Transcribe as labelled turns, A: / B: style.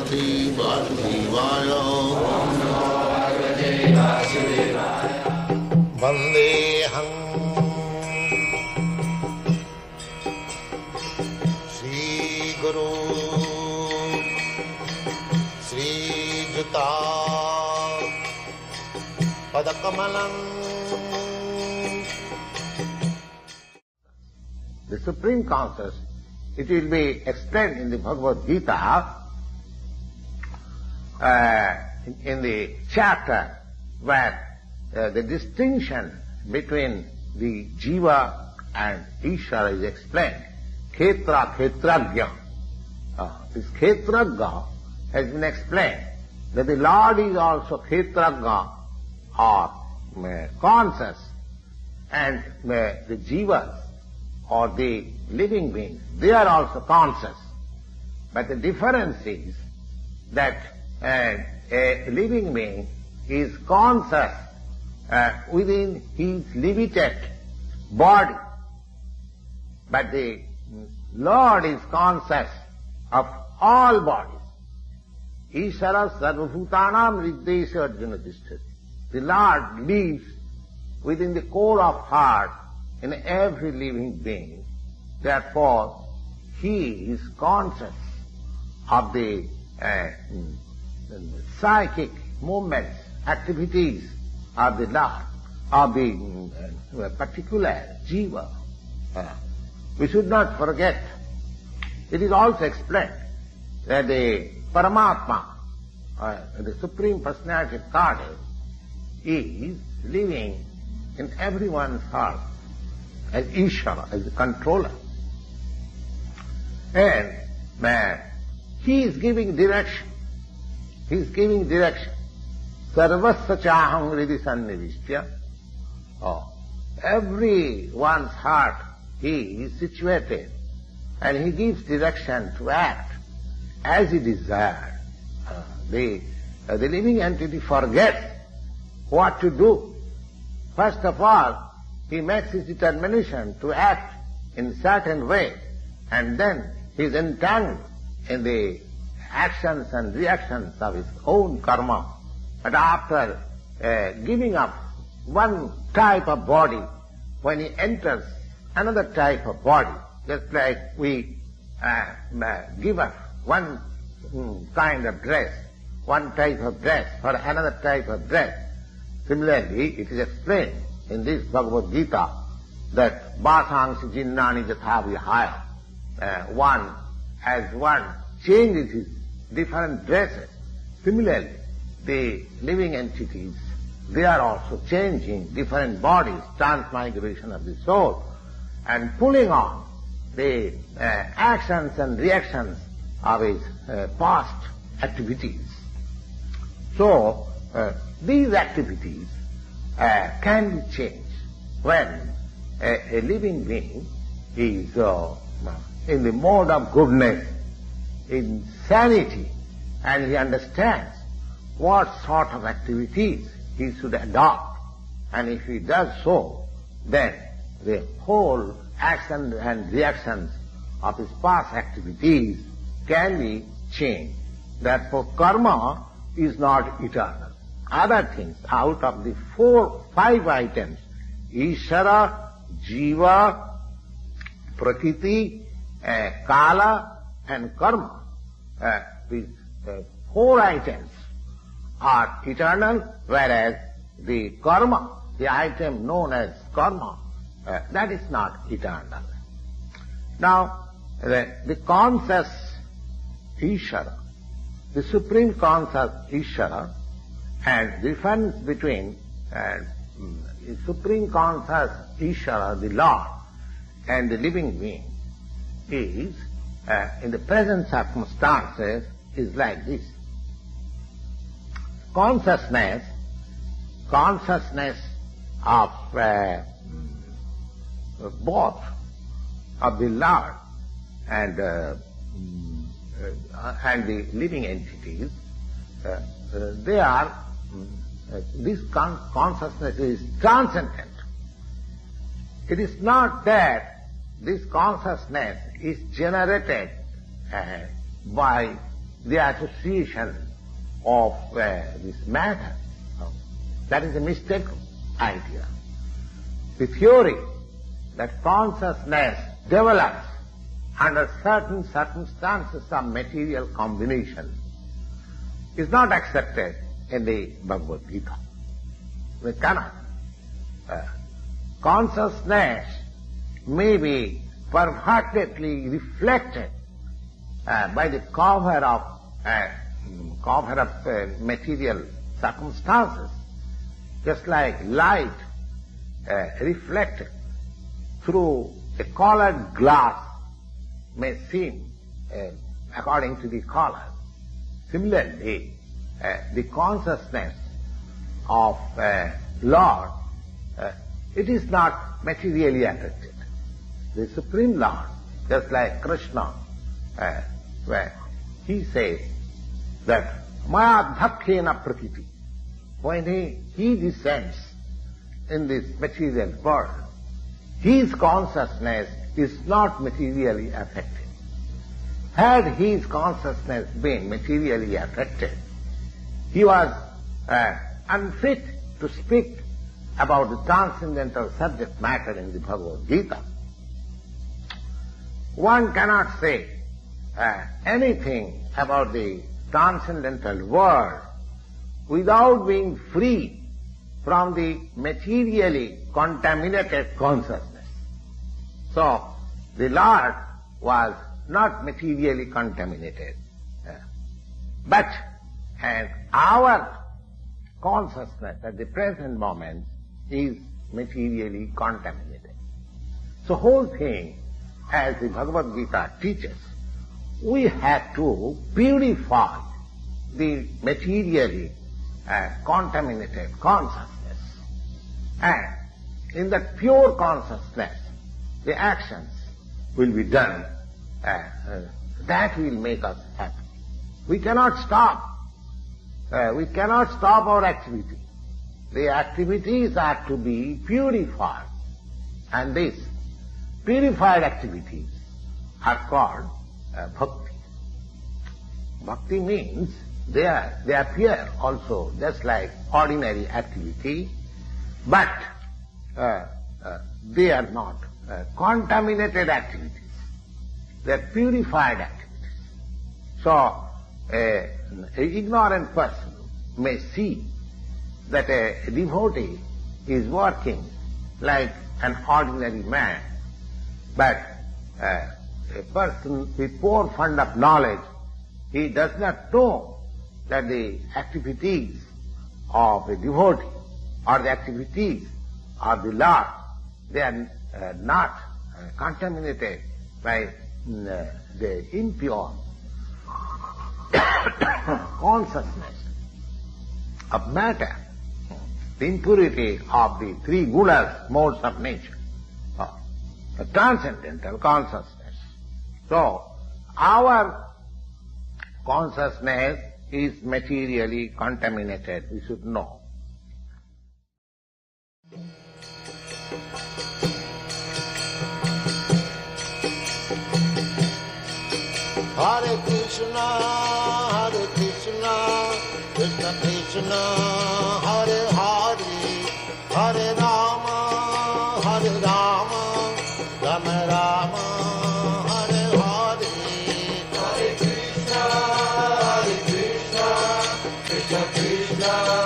A: Bhagavate Vasudevaya. Vandeham Sri Guru Sri Juta Padakamalam. The Supreme Consciousness, it will be explained in the Bhagavad-gita in the chapter where the distinction between the Jiva and Ishvara is explained. Khetra, Khetragya. This Khetragya has been explained that the Lord is also Khetragya or conscious, and the Jivas or the living beings, they are also conscious. But the difference is that a living being is conscious within his limited body, but the Lord is conscious of all bodies. Ishara sarvabhutanam riddesha arjuna tishtati. The Lord lives within the core of heart in every living being. Therefore, he is conscious of the psychic movements, activities of the Lord, of the particular Jiva. We should not forget, it is also explained that the Paramatma, the Supreme Personality of Godhead, is living in everyone's heart as Ishvara, as the controller. And he is giving direction. He is giving direction. Sarvasya chaham hridi sannivishya. Everyone's heart he is situated, and he gives direction to act as he desires. The living entity forgets what to do. First of all, he makes his determination to act in a certain way, and then he is entangled in the actions and reactions of his own karma. But after giving up one type of body, when he enters another type of body, just like we give up one kind of dress, one type of dress for another type of dress. Similarly, it is explained in this Bhagavad-gita that Bhasangsi jinnani jatha vihaya. One changes his different dresses. Similarly, the living entities, they are also changing different bodies, transmigration of the soul, and pulling on the actions and reactions of his past activities. So, these activities can be changed when a living being is in the mode of goodness, in sanity, and he understands what sort of activities he should adopt. And if he does so, then the whole action and reactions of his past activities can be changed. Therefore, karma is not eternal. Other things, out of the 5 items, Ishvara, Jiva, Prakriti, Kala and Karma, these 4 items are eternal, whereas the karma, the item known as karma, that is not eternal. Now, the conscious Ishvara, the supreme conscious Ishvara, and the difference between the supreme conscious Ishvara, the Lord, and the living being is, in the present circumstances, is like this. Consciousness of both of the Lord and the living entities, they are, this consciousness is transcendent. It is not that this consciousness is generated by the association of this matter. That is a mistaken idea. The theory that consciousness develops under certain circumstances of material combination is not accepted in the Bhagavad-gita. We cannot. Consciousness may be perfectly reflected by the cover of material circumstances, just like light reflected through a colored glass may seem according to the color. Similarly, the consciousness of Lord, it is not materially affected. The Supreme Lord, just like Krishna, where he says that Maya Bhakkena Prakriti, when he descends in this material world, his consciousness is not materially affected. Had his consciousness been materially affected, he was unfit to speak about the transcendental subject matter in the Bhagavad-gita. One cannot say anything about the transcendental world without being free from the materially contaminated consciousness. So, the Lord was not materially contaminated. But our consciousness at the present moment is materially contaminated. So whole thing, as the Bhagavad-gita teaches, we have to purify the materially contaminated consciousness. And in that pure consciousness, the actions will be done. That will make us happy. We cannot stop. We cannot stop our activity. The activities are to be purified. And these purified activities are called Bhakti. Bhakti means they appear also just like ordinary activity, but they are not contaminated activities. They are purified activities. So, an ignorant person may see that a devotee is working like an ordinary man, but a person with poor fund of knowledge, he does not know that the activities of a devotee or the activities of the Lord, they are not contaminated by the impure consciousness of matter, the impurity of the three gunas, modes of nature, the transcendental consciousness. So, our consciousness is materially contaminated, we should know.
B: Hare Krishna, Krishna Krishna, Hare Hare, Hare Rama, Rama Rama, Hare Hare. Hare Krishna, Krishna Krishna.